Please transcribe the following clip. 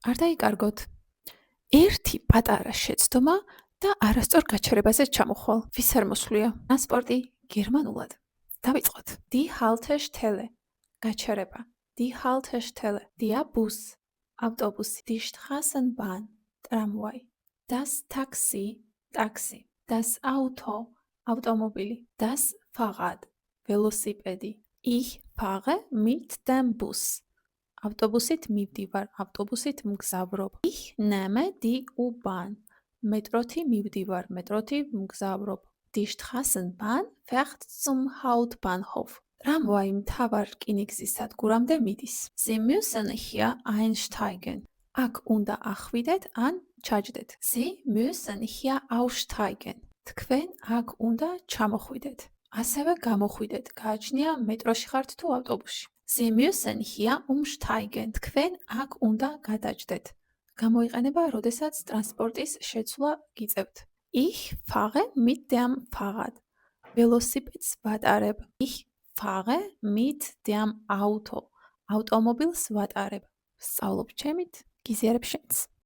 არ დაიკარგოთ. ერთი პატარა შეცდომა და არასწორ გაჩერებაზე ჩამოხვალ. ვის არ მოსვლია? ტრანსპორტი გერმანულად. დავიწყოთ. Die Haltestelle. გაჩერება. Die Haltestelle. Der Bus. ავტობუსი. Die Straßenbahn. ტრამვაი. Das Taxi. ტაქსი. Das Auto. ავტომობილი. Das Fahrrad. ველოსიპედი. Ich fahre mit dem Bus. ავტობუსით მივდივარ, ავტობუსით მგზავრობ. Ich nehme die U-Bahn. მეტროთი მივდივარ, მეტროთი მგზავრობ. Die Straßenbahn fährt zum Hauptbahnhof. ტრამვაი მთავარ რკინიგზის სადგურამდე მიდის. Sie müssen hier einsteigen. აქ უნდა ახვიდეთ ან ჩაჯდეთ. Sie müssen hier aussteigen. თქვენ აქ უნდა ჩამოხვიდეთ. ასევე გამოხვიდეთ. გააჩნია მეტროში ხართ თუ ავტობუსში. Sie müssen hier umsteigen. თქვენ აქ უნდა გადაჯდეთ. გამოიყენება, როდესაც ტრანსპორტის შეცვლა გიწევთ. Ich fahre mit dem Fahrrad. ველოსიპედს ვატარებ. Ich fahre mit dem Auto. ავტომობილს ვატარებ. სწავლობ ჩემით, გიზიარებ შენც.